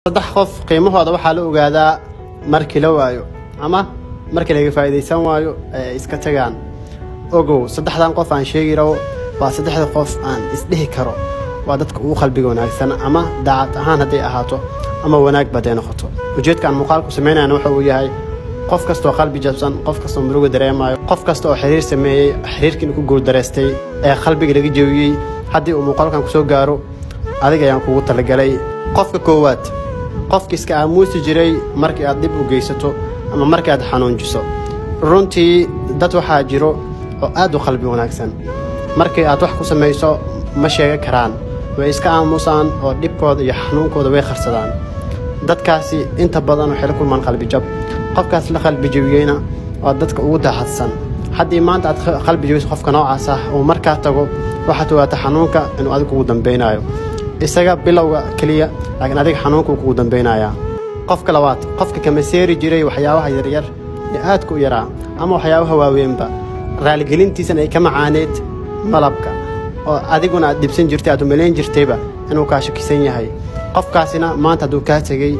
صدح قف qiimahooda waxaa la ogaadaa markii la waayo ama markii laga faa'iideysan waayo iska tagaan ogow saddexdan qof aan sheegi rabo waa saddexda qof aan isdhihi karo waa dadka ugu qalbiga wanaagsan ama daacad ahaan haday ahaato ama wanaag baday noqoto ujeedkan muuqaalku sameynayna waxa uu yahay qof kasto oo qalbi jabsan qof kasto oo murugo dareemayo qof kasto oo xiriir sameeyay xiriirkii ku guul dareystay ee qalbiga laga jabiyay hadii uu muuqaalkan ku soo gaaro adiga ayaan kugu talagalay qofka koowaad qofka iska aamuusi jiray markii aad dib u geysato ama markii aad xanuunjiso runtii dad waxa jiro oo aad u qalbi wanaagsan markii aad wax ku sameeyso ma sheega karaan way iska aamusaan oo dibkooda iyo xanuunkooda way qarsadaan dadkaasi inta badan waxay la kulmaan qalbi jab qofkaas la qalbi jabiyayna waa dadka ugu daacadsan haddii maanta aad qalbi jabiso qofka noocaas ah oo markaa tago waxaad ogaataa xanuunka inuu adigu ugu dambeynayo isaga bilowga kaliya laakiin adiga xanuunku ugu dambeynaya qofka labaad qofka kama seeri jiray waxyaabaha yar yar ee aad ku yaraa ama waxyaabaha waaweynba raali gelintiisan ay ka macaaneed malabka oo adiguna aad dibsan jirtay aad u maleyn jirtayba inuu ka shakisan yahay qofkaasina maanta haduu ka tagay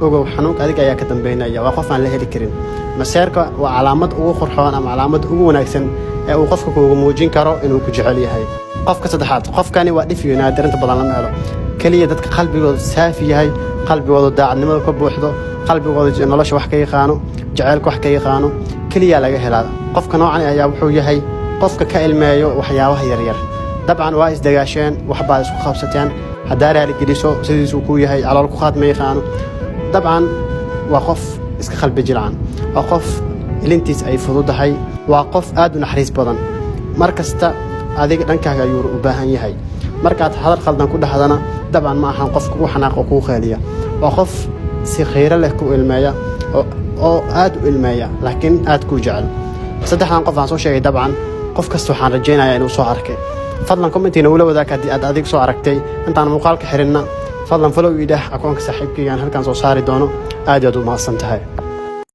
ogow xanuunka adiga ayaa ka dambeynaya waa qof aan la heli karin maseerka waa calaamad ugu qurxoon ama calaamad ugu wanaagsan ee uu qofka kuugu muujin karo inuu ku jecel yahay qofka saddexaad qofkani waa dhif iyo naadir inta badan lama helo kaliya dadka qalbigooda saafi yahay qalbigooda daacadnimada ka buuxdo qalbigooda nolosha wax ka yaqaano jaceylka wax ka yaqaano kaliya laga helaa qofka noocan ayaa wuxuu yahay qofka ka ilmeeyo waxyaabaha yar yar dabcan waa isdagaasheen waxba isku qabsateen hadaa raali geliso sidiisuu ku yahay calool ku qaad ma yaqaano dabcan waa qof iska qalbi jilcan waa qof ilintiis ay fududahay waa qof aad u naxariis badan markasta adiga dhankaaga ayuu u baahan yahay markaad hadal khaldan ku dhahdana dabcan ma ahan qof kugu xanaaq oo kugu qeeliya waa qof si khayr leh ku ilmeeya oo aad u ilmeeya laakiin aad ku jecel saddexdan qof aan soo sheegay dabcan qof kasta waxaan rajaynayaa inuu soo arkay fadlan commentina wala wadaag hadii aad adiga soo aragtay intaan muuqaalka xirinna fadlan follow ii dhah akoonka saaxiibkayga halkan soo saari doono aad u mahadsantahay